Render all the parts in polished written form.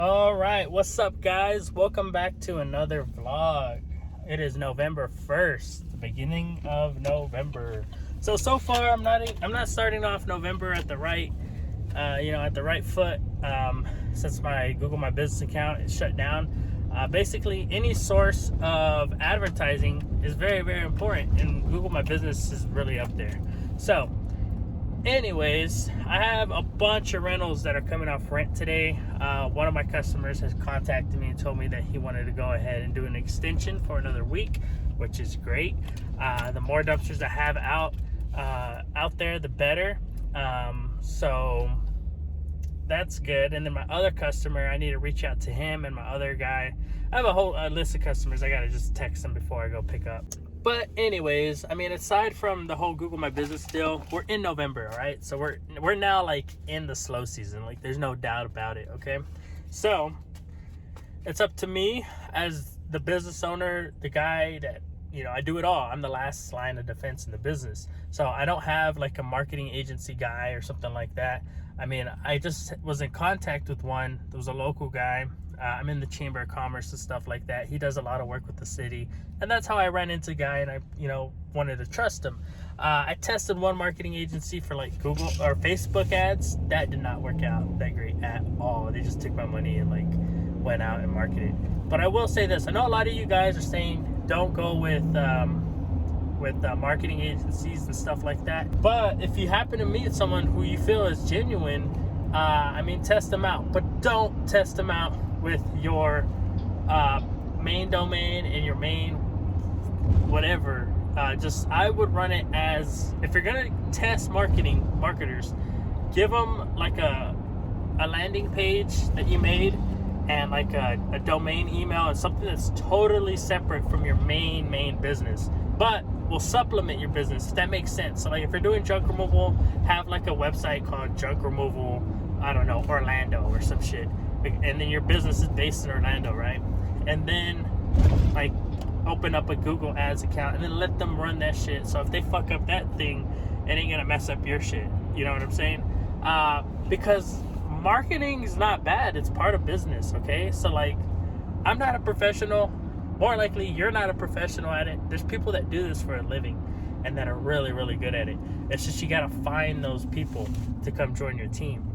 All right, what's up, guys? Welcome back to another vlog. It is November 1st, the beginning of November. So far, I'm not starting off November at the right, at the right foot. Since my Google My Business account is shut down, basically any source of advertising is very, very important, and Google My Business is really up there. So, anyways, I have a bunch of rentals that are coming off rent today. One of my customers has contacted me and told me that he wanted to go ahead and do an extension for another week, which is great. The more dumpsters I have out there, the better. So that's good. And then my other customer, I need to reach out to him, and my other guy, I have a whole list of customers. I gotta just text them before I go pick up. But anyways, I mean, aside from the whole Google My Business deal, we're in November, right? So we're now like in the slow season. Like, there's no doubt about it, okay? So it's up to me as the business owner, the guy that, I do it all. I'm the last line of defense in the business. So I don't have like a marketing agency guy or something like that. I mean, I just was in contact with one. There was a local guy. I'm in the Chamber of Commerce and stuff like that. He does a lot of work with the city, and that's how I ran into the guy, and I, wanted to trust him. I tested one marketing agency for like Google or Facebook ads. That did not work out that great at all. They just took my money and like went out and marketed. But I will say this: I know a lot of you guys are saying don't go with marketing agencies and stuff like that. But if you happen to meet someone who you feel is genuine, test them out. But don't test them out with your main domain and your main whatever. I would run it as, if you're gonna test marketers, give them like a landing page that you made, and like a domain email, and something that's totally separate from your main business, but will supplement your business, if that makes sense. So like, if you're doing junk removal, have like a website called Junk Removal, I don't know, Orlando or some shit. And then your business is based in Orlando, right? And then like open up a Google Ads account and then let them run that shit. So if they fuck up that thing, it ain't gonna mess up your shit. You know what I'm saying? Because marketing is not bad. It's part of business, okay? So like, I'm not a professional. More likely, you're not a professional at it. There's people that do this for a living and that are really, really good at it. It's just you gotta find those people to come join your team.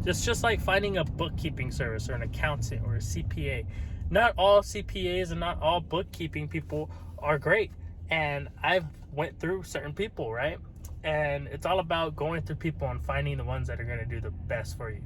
Just like finding a bookkeeping service or an accountant or a CPA. Not all CPAs and not all bookkeeping people are great. And I've went through certain people, right? And it's all about going through people and finding the ones that are going to do the best for you.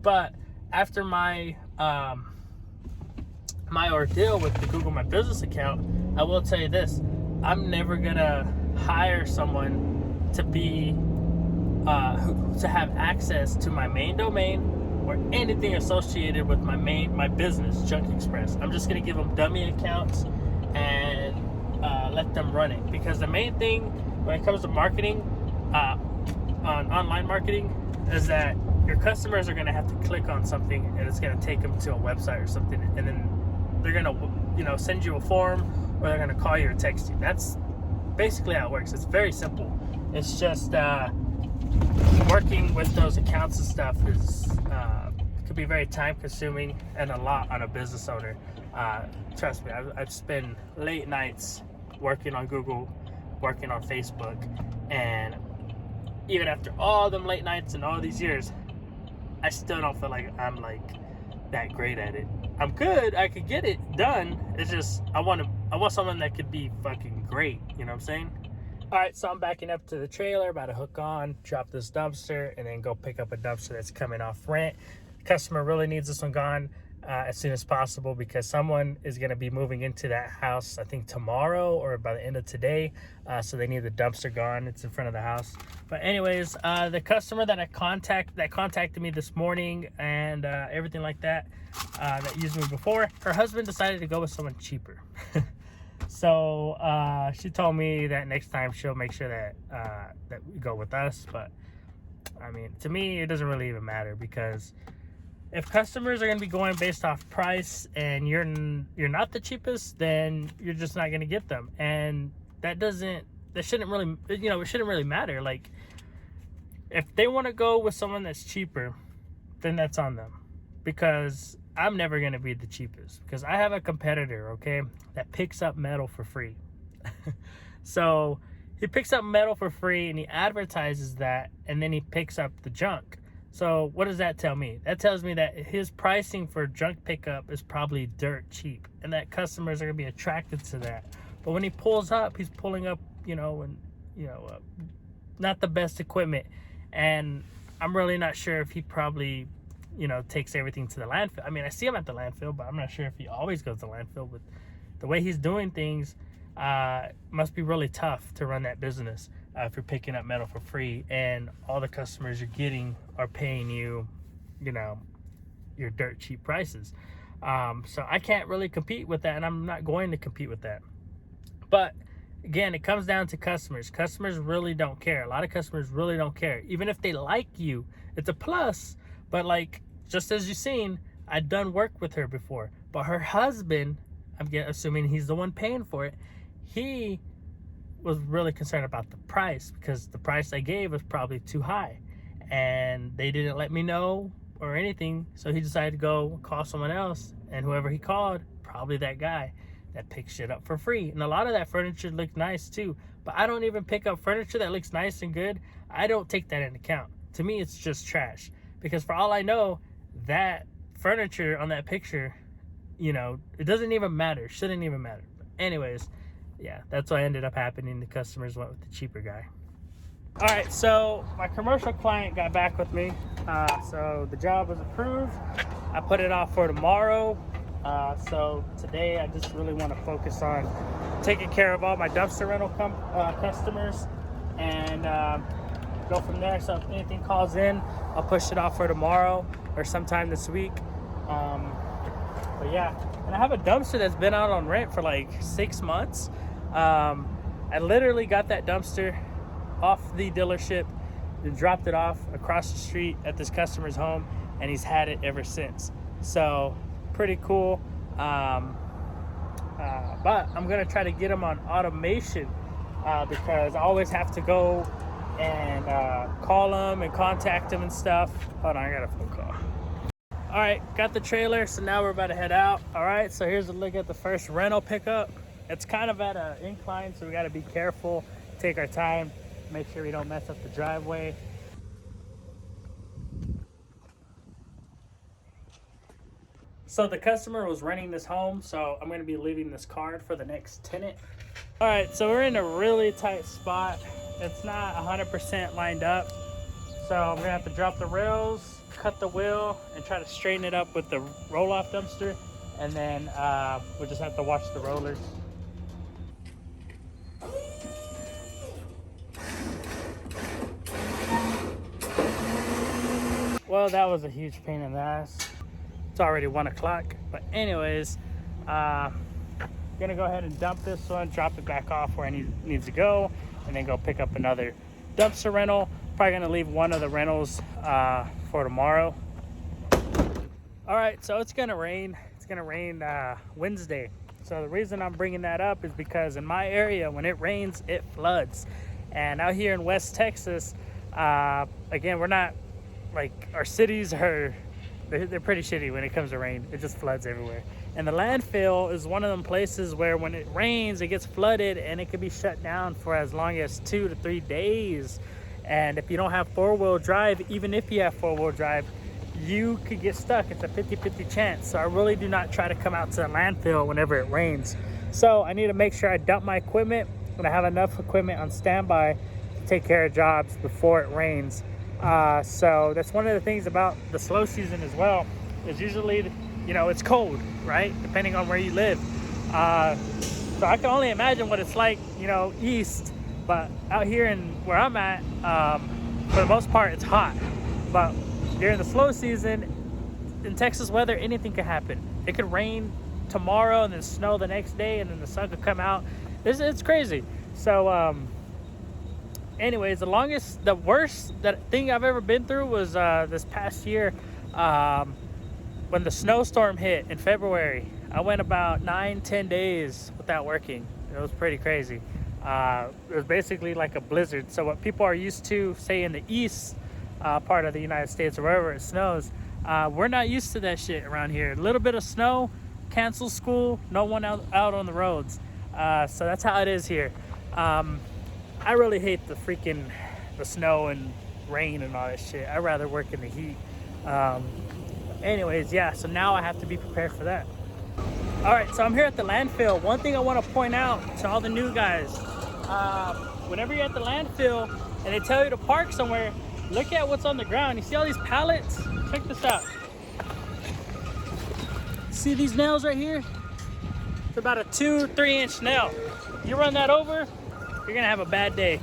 But after my ordeal with the Google My Business account, I will tell you this: I'm never gonna hire someone to be to have access to my main domain or anything associated with my business, Junk Express. I'm just gonna give them dummy accounts and let them run it, because the main thing when it comes to marketing, on online marketing, is that your customers are gonna have to click on something and it's gonna take them to a website or something, and then they're gonna send you a form, or they're gonna call you or text you. That's basically how it works. It's very simple. It's just working with those accounts and stuff is could be very time consuming and a lot on a business owner. Trust me, I've spent late nights working on Google, working on Facebook, and even after all them late nights and all these years, I still don't feel like I'm like that great at it. I'm good, I could get it done. It's just I want someone that could be fucking great, you know what I'm saying? All right, so I'm backing up to the trailer, about to hook on, drop this dumpster, and then go pick up a dumpster that's coming off rent. The customer really needs this one gone as soon as possible, because someone is going to be moving into that house, I think tomorrow or by the end of today. So they need the dumpster gone. It's in front of the house. But anyways, the customer that contacted me this morning and everything like that, that used me before, her husband decided to go with someone cheaper. So she told me that next time she'll make sure that we go with us. But I mean, to me, it doesn't really even matter, because if customers are going to be going based off price and you're not the cheapest, then you're just not going to get them. And that shouldn't really matter. Like, if they want to go with someone that's cheaper, then that's on them. Because I'm never going to be the cheapest because I have a competitor, okay, that picks up metal for free. So he picks up metal for free and he advertises that, and then he picks up the junk. So what does that tell me? That tells me that his pricing for junk pickup is probably dirt cheap, and that customers are going to be attracted to that. But when he pulls up, he's pulling up, not the best equipment. And I'm really not sure if he probably, takes everything to the landfill. I mean, I see him at the landfill, but I'm not sure if he always goes to the landfill. But the way he's doing things, must be really tough to run that business if you're picking up metal for free and all the customers you're getting are paying you, your dirt cheap prices. So I can't really compete with that, and I'm not going to compete with that. But again, it comes down to customers. Customers really don't care. A lot of customers really don't care. Even if they like you, it's a plus. But like, just as you've seen, I've done work with her before. But her husband, I'm assuming he's the one paying for it, he was really concerned about the price because the price I gave was probably too high. And they didn't let me know or anything. So he decided to go call someone else. And whoever he called, probably that guy that picks shit up for free. And a lot of that furniture looked nice too. But I don't even pick up furniture that looks nice and good. I don't take that into account. To me, it's just trash. Because for all I know, that furniture on that picture, it doesn't even matter. Shouldn't even matter. But anyways, yeah, that's what ended up happening. The customers went with the cheaper guy. All right, so my commercial client got back with me. So the job was approved. I put it off for tomorrow. So today I just really want to focus on taking care of all my dumpster rental customers and go from there. So if anything calls in, I'll push it off for tomorrow or sometime this week. But yeah, and I have a dumpster that's been out on rent for like 6 months. I literally got that dumpster off the dealership and dropped it off across the street at this customer's home, and he's had it ever since. So pretty cool. But I'm gonna try to get him on automation because I always have to go and call him and contact him and stuff. Hold on, I got a phone call. All right, got the trailer, so now we're about to head out. All right, so here's a look at the first rental pickup. It's kind of at an incline, so we got to be careful, take our time, make sure we don't mess up the driveway. So the customer was renting this home, so I'm going to be leaving this card for the next tenant. All right, so we're in a really tight spot. It's not 100% lined up, so I'm going to have to drop the rails, cut the wheel, and try to straighten it up with the roll-off dumpster, and then we'll just have to watch the rollers. Well, that was a huge pain in the ass. It's already 1 o'clock, but anyways, gonna go ahead and dump this one, drop it back off where it needs to go, and then go pick up another dumpster rental. Probably gonna leave one of the rentals for tomorrow. All right, so it's gonna rain. It's gonna rain Wednesday. So the reason I'm bringing that up is because in my area, when it rains, it floods. And out here in West Texas, again, we're not like, our cities are, they're pretty shitty when it comes to rain. It just floods everywhere. And the landfill is one of them places where when it rains, it gets flooded and it could be shut down for as long as 2 to 3 days. And if you don't have 4-wheel drive, even if you have 4-wheel drive, you could get stuck. It's a 50-50 chance. So I really do not try to come out to the landfill whenever it rains. So I need to make sure I dump my equipment and I have enough equipment on standby to take care of jobs before it rains. So that's one of the things about the slow season as well, is usually, it's cold, right? Depending on where you live. So I can only imagine what it's like, east, but out here in where I'm at, for the most part, it's hot. But during the slow season, in Texas weather, anything can happen. It could rain tomorrow and then snow the next day, and then the sun could come out. It's crazy. So, anyways, the worst thing I've ever been through was this past year when the snowstorm hit in February. I went about 9-10 days without working. It was pretty crazy. It was basically like a blizzard. So what people are used to, say in the east part of the United States or wherever it snows, We're not used to that shit around here. A little bit of snow, cancel school, no one out on the roads. So that's how it is here. I really hate the snow and rain and all that shit. I'd rather work in the heat. Anyways, yeah, so now I have to be prepared for that. All right, so I'm here at the landfill. One thing I want to point out to all the new guys, whenever you're at the landfill and they tell you to park somewhere, look at what's on the ground. You see all these pallets? Check this out. See these nails right here? It's about a 2-3 inch nail. You run that over, you're gonna have a bad day.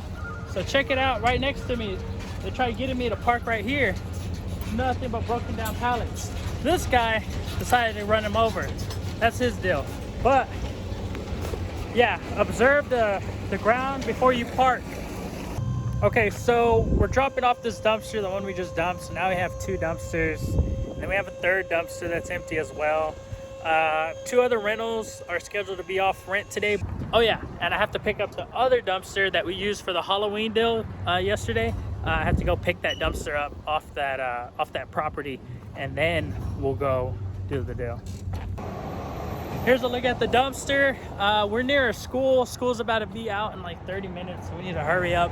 So check it out right next to me. They tried getting me to park right here. Nothing but broken down pallets. This guy decided to run him over. That's his deal. But yeah, observe the ground before you park. Okay, so we're dropping off this dumpster, the one we just dumped. So now we have 2 dumpsters. And then we have a 3rd dumpster that's empty as well. 2 other rentals are scheduled to be off rent today. Oh yeah, and I have to pick up the other dumpster that we used for the Halloween deal yesterday. I have to go pick that dumpster up off that property, and then we'll go do the deal. Here's a look at the dumpster. We're near a school. School's about to be out in like 30 minutes, so we need to hurry up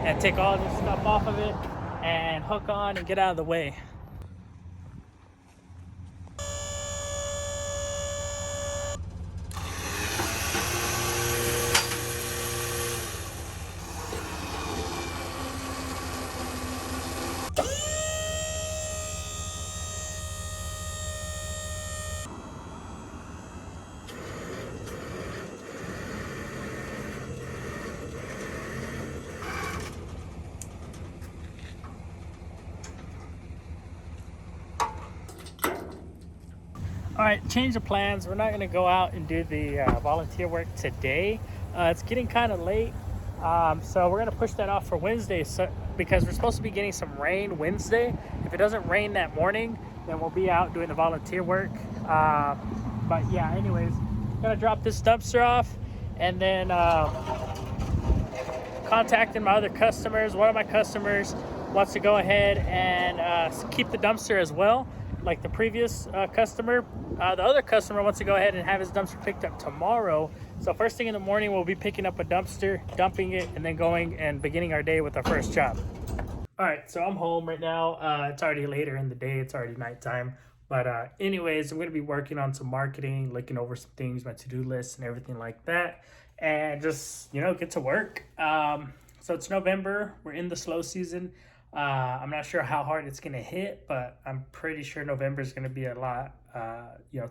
and take all this stuff off of it and hook on and get out of the way. All right, change of plans. We're not going to go out and do the volunteer work today. It's getting kind of late, so we're going to push that off for Wednesday, because we're supposed to be getting some rain Wednesday. If it doesn't rain that morning, then we'll be out doing the volunteer work. But yeah, anyways, going to drop this dumpster off, and then contacting my other customers. One of my customers wants to go ahead and keep the dumpster as well, like the previous customer. The other customer wants to go ahead and have his dumpster picked up tomorrow. So first thing in the morning, we'll be picking up a dumpster, dumping it, and then going and beginning our day with our first job. All right, so I'm home right now. It's already later in the day. It's already nighttime. But anyways, I'm going to be working on some marketing, looking over some things, my to-do list and everything like that. And just, get to work. So it's November. We're in the slow season. I'm not sure how hard it's going to hit, but I'm pretty sure November is going to be a lot,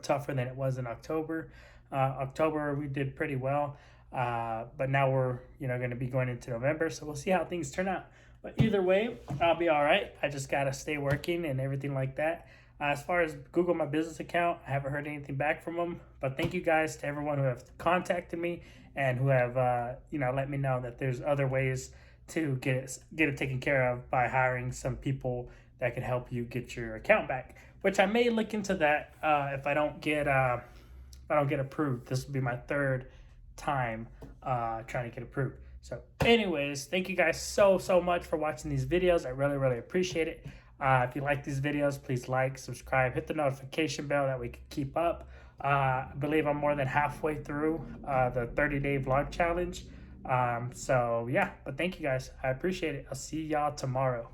tougher than it was in October. October, we did pretty well, but now we're, going to be going into November, so we'll see how things turn out. But either way, I'll be all right. I just got to stay working and everything like that. As far as Google My Business account, I haven't heard anything back from them, but thank you guys to everyone who have contacted me and who have, let me know that there's other ways to get it taken care of by hiring some people that can help you get your account back, which I may look into that if I don't get approved. This will be my 3rd time trying to get approved. So anyways, thank you guys so much for watching these videos. I really appreciate it. If you like these videos, please like, subscribe, hit the notification bell that we can keep up. I believe I'm more than halfway through the 30-day vlog challenge. So yeah, but thank you guys. I appreciate it. I'll see y'all tomorrow.